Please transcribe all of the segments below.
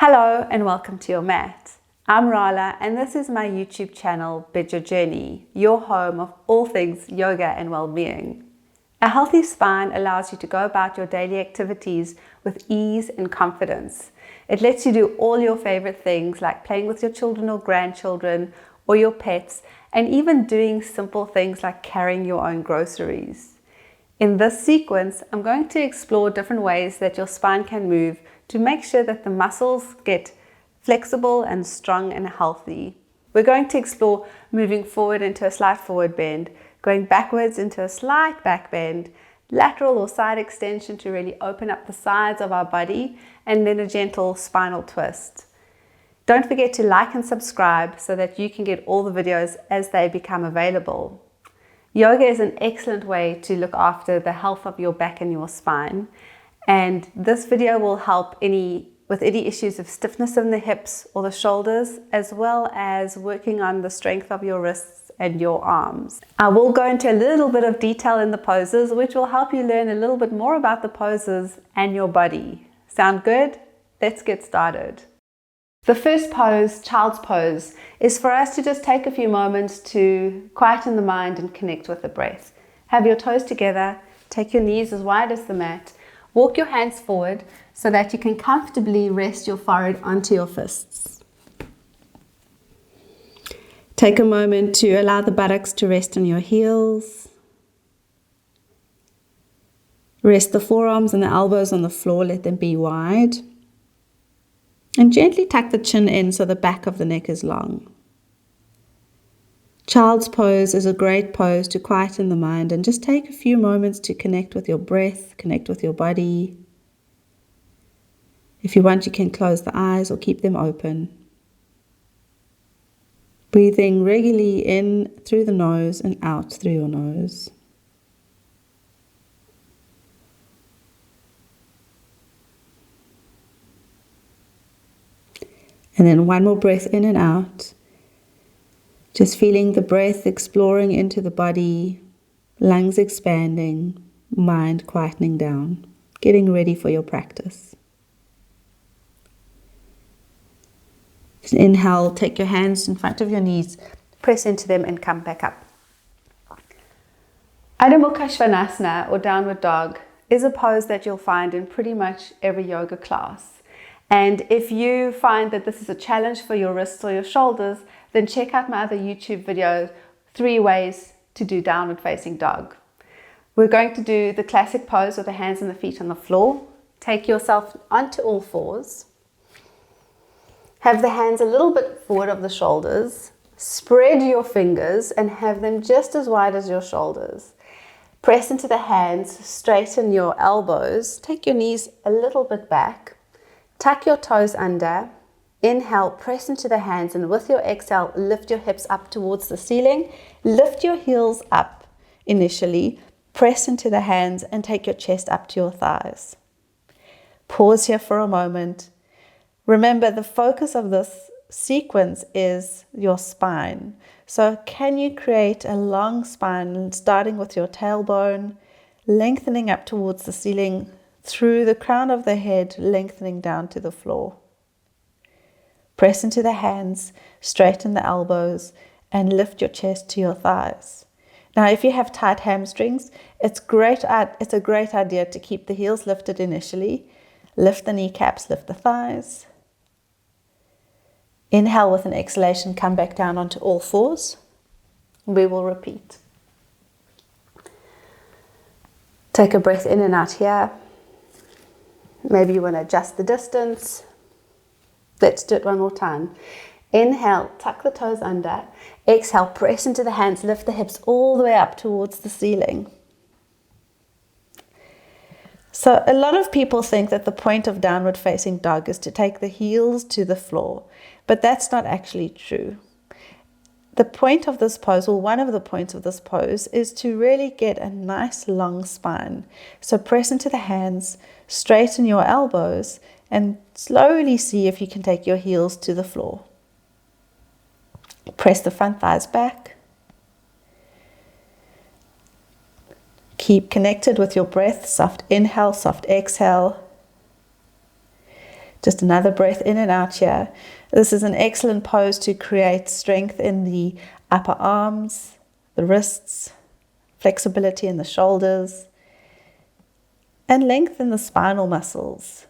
Hello and welcome to your mat. I'm Rala and this is my YouTube channel Bija Journey, your home of all things yoga and well-being. A healthy spine allows you to go about your daily activities with ease and confidence. It lets you do all your favorite things like playing with your children or grandchildren or your pets, and even doing simple things like carrying your own groceries. In this sequence, I'm going to explore different ways that your spine can move to make sure that the muscles get flexible and strong and healthy. We're going to explore moving forward into a slight forward bend, going backwards into a slight back bend, lateral or side extension to really open up the sides of our body, and then a gentle spinal twist. Don't forget to like and subscribe so that you can get all the videos as they become available. Yoga is an excellent way to look after the health of your back and your spine, and this video will help with any issues of stiffness in the hips or the shoulders, as well as working on the strength of your wrists and your arms. I will go into a little bit of detail in the poses, which will help you learn a little bit more about the poses and your body. Sound good? Let's get started. The first pose, child's pose, is for us to just take a few moments to quieten the mind and connect with the breath. Have your toes together, take your knees as wide as the mat, walk your hands forward so that you can comfortably rest your forehead onto your fists. Take a moment to allow the buttocks to rest on your heels. Rest the forearms and the elbows on the floor, let them be wide. And gently tuck the chin in so the back of the neck is long. Child's pose is a great pose to quieten the mind and just take a few moments to connect with your breath, connect with your body. If you want, you can close the eyes or keep them open. Breathing regularly in through the nose and out through your nose. And then one more breath in and out. Just feeling the breath exploring into the body, lungs expanding, mind quietening down, getting ready for your practice. Just inhale, take your hands in front of your knees, press into them and come back up. Adho Mukha Svanasana or downward dog is a pose that you'll find in pretty much every yoga class. And if you find that this is a challenge for your wrists or your shoulders, then check out my other YouTube video, 3 ways to do downward facing dog. We're going to do the classic pose with the hands and the feet on the floor. Take yourself onto all fours. Have the hands a little bit forward of the shoulders. Spread your fingers and have them just as wide as your shoulders. Press into the hands, straighten your elbows. Take your knees a little bit back. Tuck your toes under, inhale, press into the hands, and with your exhale, lift your hips up towards the ceiling. Lift your heels up initially, press into the hands, and take your chest up to your thighs. Pause here for a moment. Remember, the focus of this sequence is your spine. So can you create a long spine, starting with your tailbone, lengthening up towards the ceiling, through the crown of the head, lengthening down to the floor. Press into the hands, straighten the elbows, and lift your chest to your thighs. Now, if you have tight hamstrings, it's a great idea to keep the heels lifted initially. Lift the kneecaps, lift the thighs. Inhale with an exhalation, come back down onto all fours. We will repeat. Take a breath in and out here. Maybe you want to adjust the distance. Let's do it one more time. Inhale, tuck the toes under. Exhale, press into the hands, lift the hips all the way up towards the ceiling. So a lot of people think that the point of downward facing dog is to take the heels to the floor, but that's not actually true. The point of this pose, or one of the points of this pose, is to really get a nice long spine. So press into the hands, straighten your elbows, and slowly see if you can take your heels to the floor. Press the front thighs back. Keep connected with your breath. Soft inhale, soft exhale. Just another breath in and out here. This is an excellent pose to create strength in the upper arms, the wrists, flexibility in the shoulders, and lengthen the spinal muscles.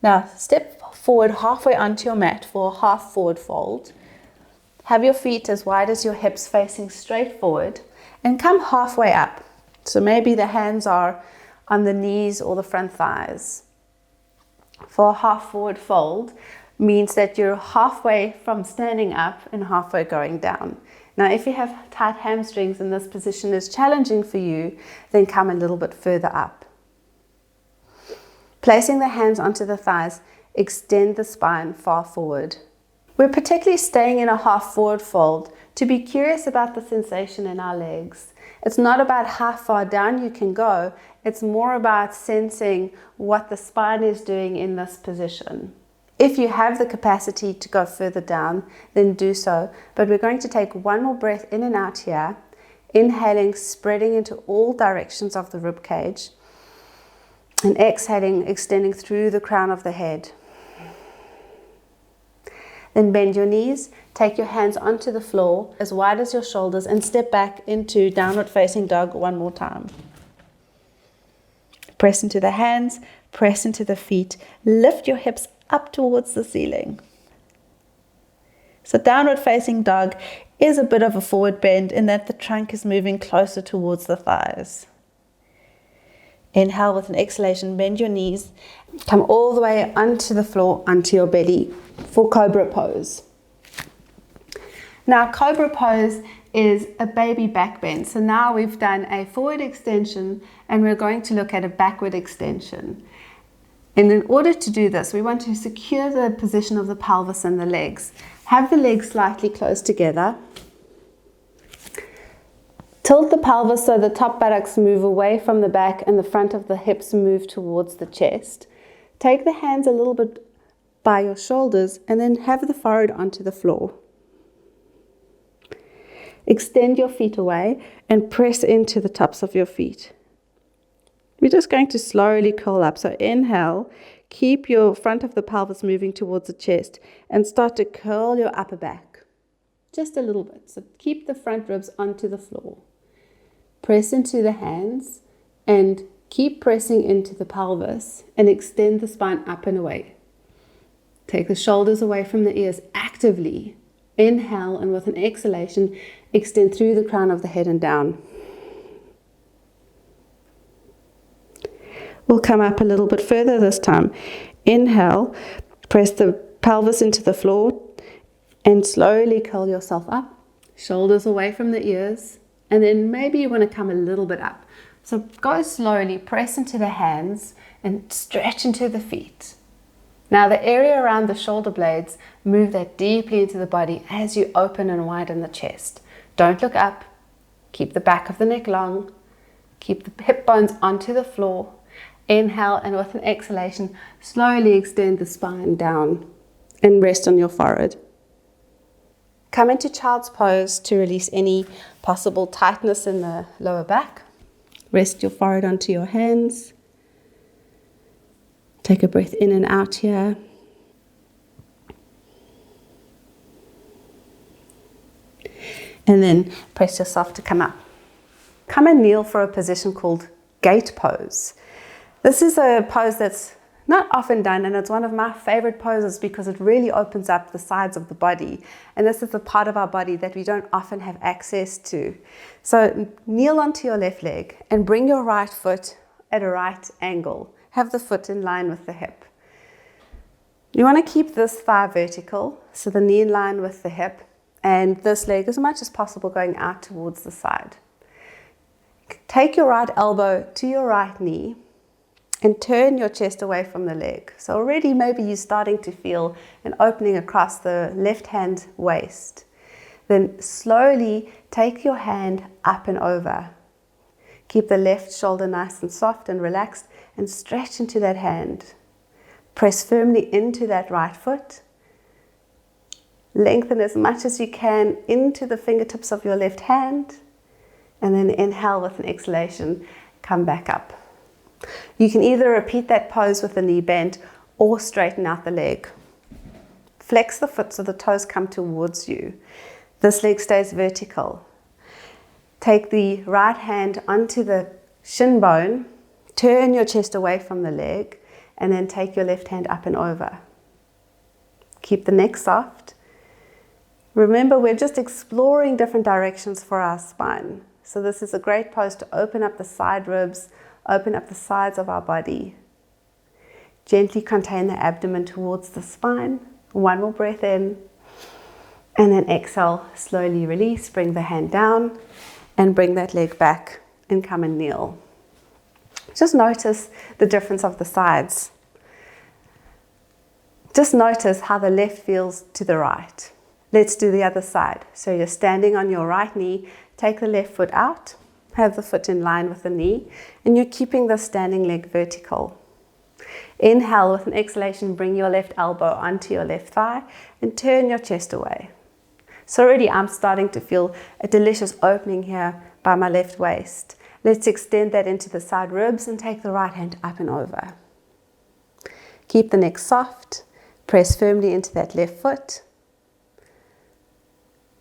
Now step forward halfway onto your mat for a half forward fold. Have your feet as wide as your hips facing straight forward and come halfway up. So maybe the hands are on the knees or the front thighs. For a half forward fold means that you're halfway from standing up and halfway going down. Now, if you have tight hamstrings and this position is challenging for you, then come a little bit further up. Placing the hands onto the thighs, extend the spine far forward. We're particularly staying in a half forward fold to be curious about the sensation in our legs. It's not about how far down you can go, it's more about sensing what the spine is doing in this position. If you have the capacity to go further down, then do so. But we're going to take one more breath in and out here, inhaling, spreading into all directions of the rib cage, and exhaling, extending through the crown of the head. Then bend your knees, take your hands onto the floor as wide as your shoulders and step back into downward facing dog one more time. Press into the hands, press into the feet, lift your hips up towards the ceiling. So downward facing dog is a bit of a forward bend in that the trunk is moving closer towards the thighs. Inhale with an exhalation, bend your knees, come all the way onto the floor, onto your belly for cobra pose. Now cobra pose is a baby back bend. So now we've done a forward extension and we're going to look at a backward extension. And in order to do this, we want to secure the position of the pelvis and the legs. Have the legs slightly close together. Tilt the pelvis so the top buttocks move away from the back and the front of the hips move towards the chest. Take the hands a little bit by your shoulders and then have the forehead onto the floor. Extend your feet away and press into the tops of your feet. We're just going to slowly curl up. So inhale, keep your front of the pelvis moving towards the chest and start to curl your upper back. Just a little bit. So keep the front ribs onto the floor. Press into the hands and keep pressing into the pelvis and extend the spine up and away. Take the shoulders away from the ears actively. Inhale and with an exhalation, extend through the crown of the head and down. We'll come up a little bit further this time. Inhale, press the pelvis into the floor and slowly curl yourself up. Shoulders away from the ears. And then maybe you want to come a little bit up. So go slowly, press into the hands and stretch into the feet. Now the area around the shoulder blades, move that deeply into the body as you open and widen the chest. Don't look up. Keep the back of the neck long. Keep the hip bones onto the floor. Inhale and with an exhalation, slowly extend the spine down and rest on your forehead. Come into child's pose to release any possible tightness in the lower back. Rest your forehead onto your hands. Take a breath in and out here. And then press yourself to come up. Come and kneel for a position called gate pose. This is a pose that's not often done, and it's one of my favorite poses because it really opens up the sides of the body. And this is the part of our body that we don't often have access to. So kneel onto your left leg and bring your right foot at a right angle. Have the foot in line with the hip. You want to keep this thigh vertical, so the knee in line with the hip, and this leg as much as possible going out towards the side. Take your right elbow to your right knee and turn your chest away from the leg. So already maybe you're starting to feel an opening across the left hand waist. Then slowly take your hand up and over. Keep the left shoulder nice and soft and relaxed and stretch into that hand. Press firmly into that right foot. Lengthen as much as you can into the fingertips of your left hand. And then inhale with an exhalation, come back up. You can either repeat that pose with the knee bent or straighten out the leg. Flex the foot so the toes come towards you. This leg stays vertical. Take the right hand onto the shin bone, turn your chest away from the leg, and then take your left hand up and over. Keep the neck soft. Remember, we're just exploring different directions for our spine. So this is a great pose to open up the side ribs, open up the sides of our body. Gently contain the abdomen towards the spine. One more breath in. And then exhale, slowly release, bring the hand down and bring that leg back and come and kneel. Just notice the difference of the sides. Just notice how the left feels to the right. Let's do the other side. So you're standing on your right knee, take the left foot out, have the foot in line with the knee, and you're keeping the standing leg vertical. Inhale, with an exhalation, bring your left elbow onto your left thigh and turn your chest away. So already I'm starting to feel a delicious opening here by my left waist. Let's extend that into the side ribs and take the right hand up and over. Keep the neck soft, press firmly into that left foot.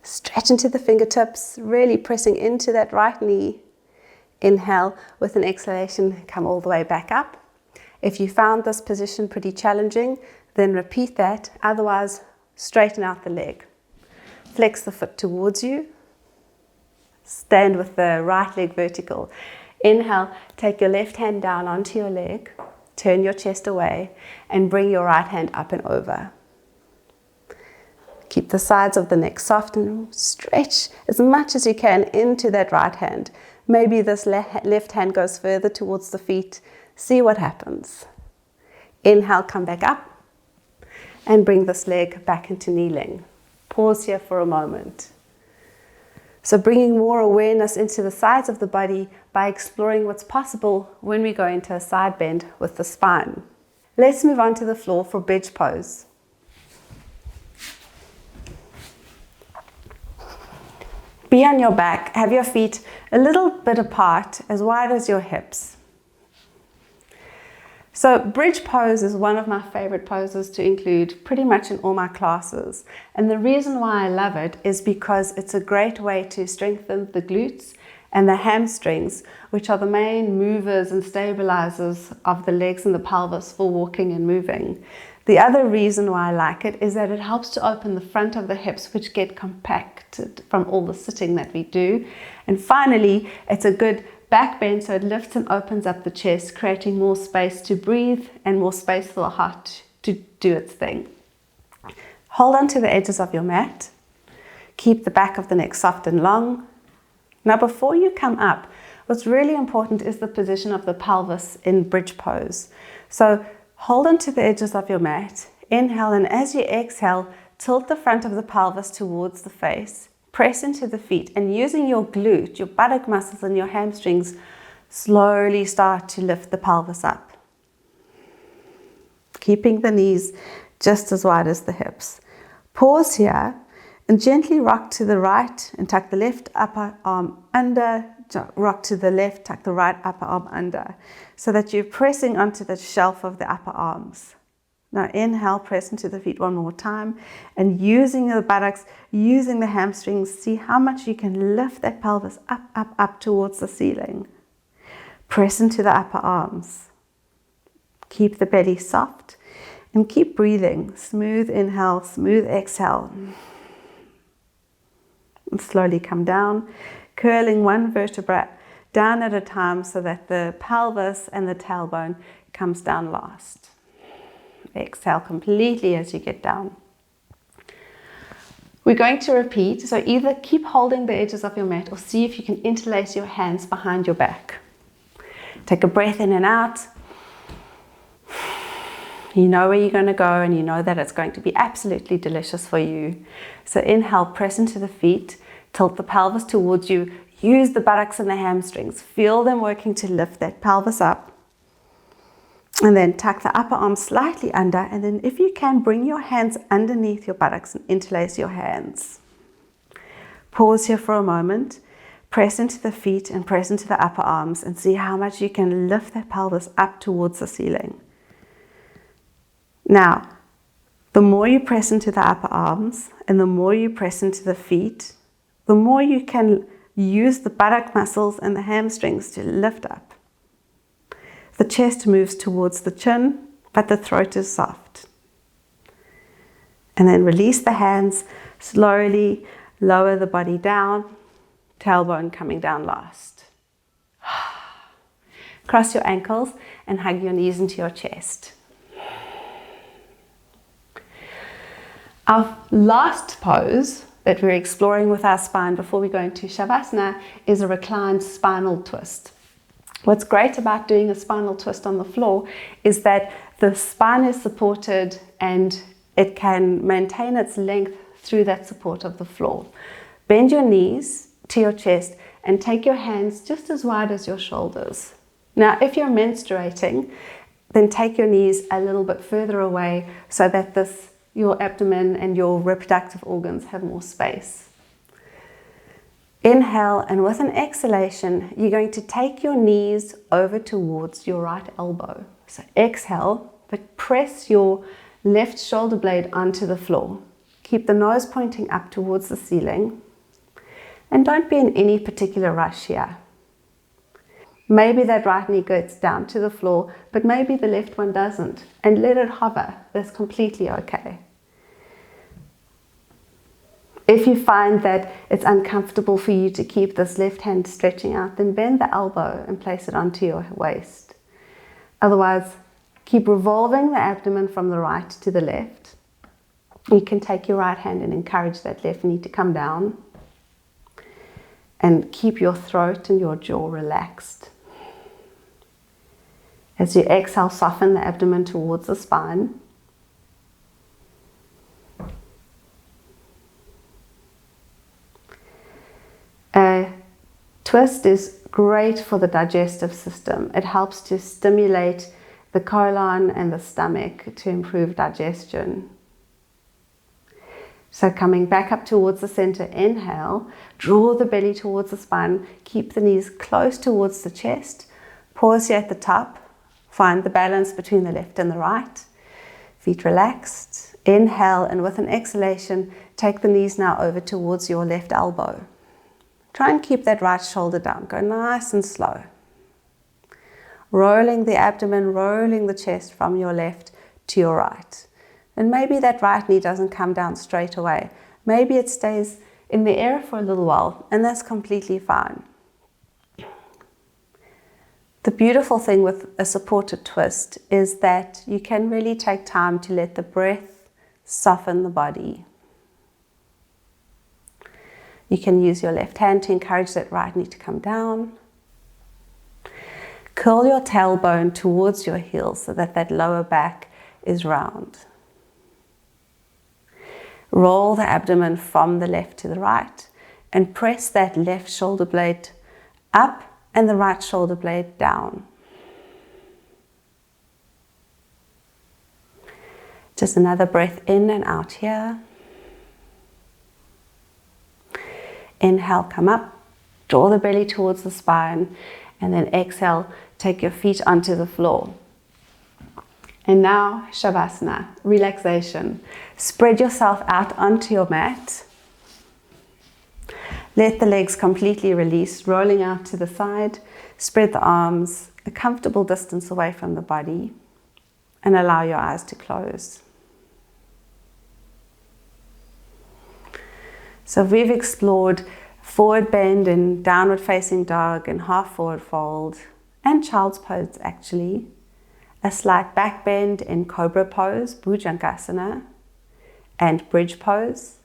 Stretch into the fingertips, really pressing into that right knee. Inhale, with an exhalation, come all the way back up. If you found this position pretty challenging, then repeat that. Otherwise, straighten out the leg. Flex the foot towards you. Stand with the right leg vertical. Inhale, take your left hand down onto your leg. Turn your chest away and bring your right hand up and over. Keep the sides of the neck soft and stretch as much as you can into that right hand. Maybe this left hand goes further towards the feet. See what happens. Inhale, come back up and bring this leg back into kneeling. Pause here for a moment. So bringing more awareness into the sides of the body by exploring what's possible when we go into a side bend with the spine. Let's move on to the floor for Bija pose. Be on your back, have your feet a little bit apart, as wide as your hips. So bridge pose is one of my favorite poses to include pretty much in all my classes. And the reason why I love it is because it's a great way to strengthen the glutes and the hamstrings, which are the main movers and stabilizers of the legs and the pelvis for walking and moving. The other reason why I like it is that it helps to open the front of the hips, which get compacted from all the sitting that we do. And finally, it's a good backbend, so it lifts and opens up the chest, creating more space to breathe and more space for the heart to do its thing. Hold on to the edges of your mat. Keep the back of the neck soft and long. Now, before you come up, what's really important is the position of the pelvis in bridge pose. So hold on to the edges of your mat. Inhale, and as you exhale, tilt the front of the pelvis towards the face. Press into the feet, and using your glute, your buttock muscles and your hamstrings, slowly start to lift the pelvis up. Keeping the knees just as wide as the hips. Pause here and gently rock to the right and tuck the left upper arm under. Rock to the left, tuck the right upper arm under, so that you're pressing onto the shelf of the upper arms. Now inhale, press into the feet one more time, and using the buttocks, using the hamstrings, see how much you can lift that pelvis up, up, up towards the ceiling. Press into the upper arms. Keep the belly soft and keep breathing. Smooth inhale, smooth exhale. And slowly come down, curling one vertebra down at a time so that the pelvis and the tailbone comes down last. Exhale completely as you get down. We're going to repeat, so either keep holding the edges of your mat or see if you can interlace your hands behind your back. Take a breath in and out. You know where you're going to go, and you know that it's going to be absolutely delicious for you. So inhale, press into the feet, tilt the pelvis towards you, use the buttocks and the hamstrings, feel them working to lift that pelvis up. And then tuck the upper arm slightly under, and then if you can, bring your hands underneath your buttocks and interlace your hands. Pause here for a moment, press into the feet and press into the upper arms, and see how much you can lift that pelvis up towards the ceiling. Now, the more you press into the upper arms and the more you press into the feet, the more you can use the buttock muscles and the hamstrings to lift up. The chest moves towards the chin, but the throat is soft. And then release the hands, slowly lower the body down, tailbone coming down last. Cross your ankles and hug your knees into your chest. Our last pose that we're exploring with our spine before we go into Shavasana is a reclined spinal twist. What's great about doing a spinal twist on the floor is that the spine is supported and it can maintain its length through that support of the floor. Bend your knees to your chest and take your hands just as wide as your shoulders. Now, if you're menstruating, then take your knees a little bit further away so that your abdomen and your reproductive organs have more space. Inhale, and with an exhalation, you're going to take your knees over towards your right elbow. So exhale, but press your left shoulder blade onto the floor. Keep the nose pointing up towards the ceiling. And don't be in any particular rush here. Maybe that right knee gets down to the floor, but maybe the left one doesn't. And let it hover. That's completely okay. If you find that it's uncomfortable for you to keep this left hand stretching out, then bend the elbow and place it onto your waist. Otherwise, keep revolving the abdomen from the right to the left. You can take your right hand and encourage that left knee to come down. And keep your throat and your jaw relaxed. As you exhale, soften the abdomen towards the spine. A twist is great for the digestive system. It helps to stimulate the colon and the stomach to improve digestion. So coming back up towards the center, inhale, draw the belly towards the spine, keep the knees close towards the chest, pause here at the top, find the balance between the left and the right, feet relaxed, inhale, and with an exhalation, take the knees now over towards your left elbow. Try and keep that right shoulder down, go nice and slow. Rolling the abdomen, rolling the chest from your left to your right. And maybe that right knee doesn't come down straight away. Maybe it stays in the air for a little while, and that's completely fine. The beautiful thing with a supported twist is that you can really take time to let the breath soften the body. You can use your left hand to encourage that right knee to come down. Curl your tailbone towards your heels so that that lower back is round. Roll the abdomen from the left to the right and press that left shoulder blade up and the right shoulder blade down. Just another breath in and out here. Inhale, come up, draw the belly towards the spine, and then exhale, take your feet onto the floor. And now, Shavasana, relaxation. Spread yourself out onto your mat. Let the legs completely release, rolling out to the side. Spread the arms a comfortable distance away from the body and allow your eyes to close. So we've explored forward bend and downward facing dog and half forward fold and child's pose actually. A slight back bend in cobra pose, bhujangasana, and bridge pose,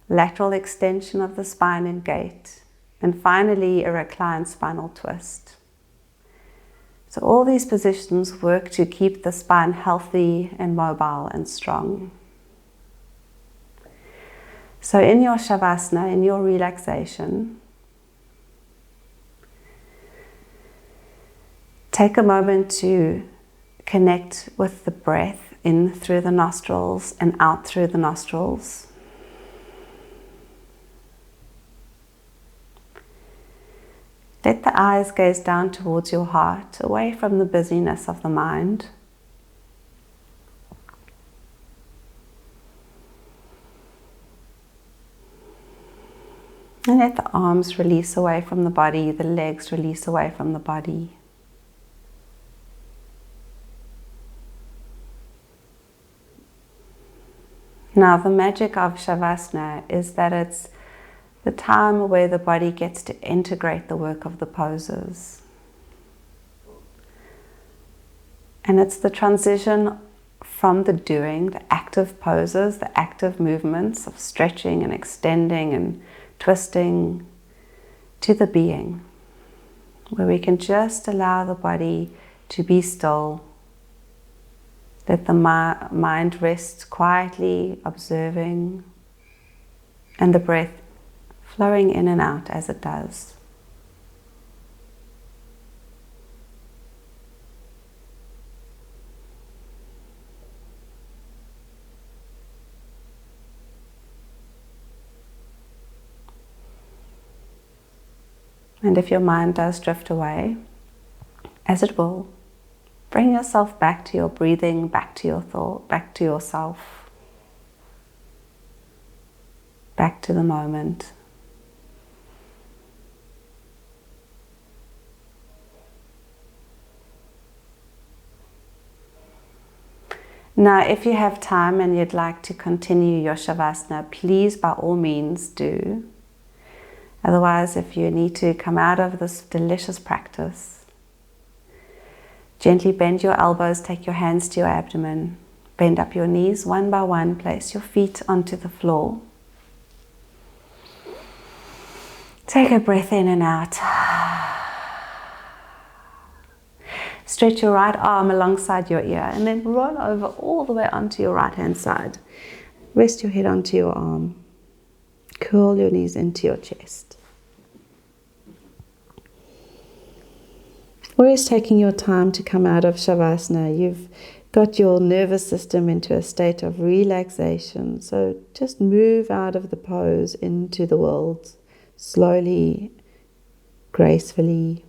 lateral extension of the spine and gait, and finally a reclined spinal twist. So all these positions work to keep the spine healthy and mobile and strong. So in your Shavasana, in your relaxation, take a moment to connect with the breath in through the nostrils and out through the nostrils. Let the eyes gaze down towards your heart, away from the busyness of the mind. And let the arms release away from the body, the legs release away from the body. Now, the magic of Shavasana is that it's the time where the body gets to integrate the work of the poses. And it's the transition from the doing, the active poses, the active movements of stretching and extending and twisting, to the being, where we can just allow the body to be still. Let the mind rest quietly, observing, and the breath flowing in and out as it does. And if your mind does drift away, as it will, bring yourself back to your breathing, back to your thought, back to yourself, back to the moment. Now, if you have time and you'd like to continue your Shavasana, please by all means do. Otherwise, if you need to come out of this delicious practice, gently bend your elbows, take your hands to your abdomen, bend up your knees one by one, place your feet onto the floor. Take a breath in and out. Stretch your right arm alongside your ear and then roll over all the way onto your right hand side. Rest your head onto your arm. Curl your knees into your chest. Always taking your time to come out of Shavasana. You've got your nervous system into a state of relaxation. So just move out of the pose into the world slowly, gracefully.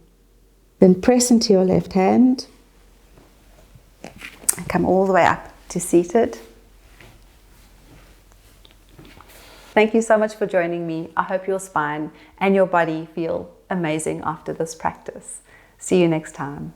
Then press into your left hand and come all the way up to seated. Thank you so much for joining me. I hope your spine and your body feel amazing after this practice. See you next time.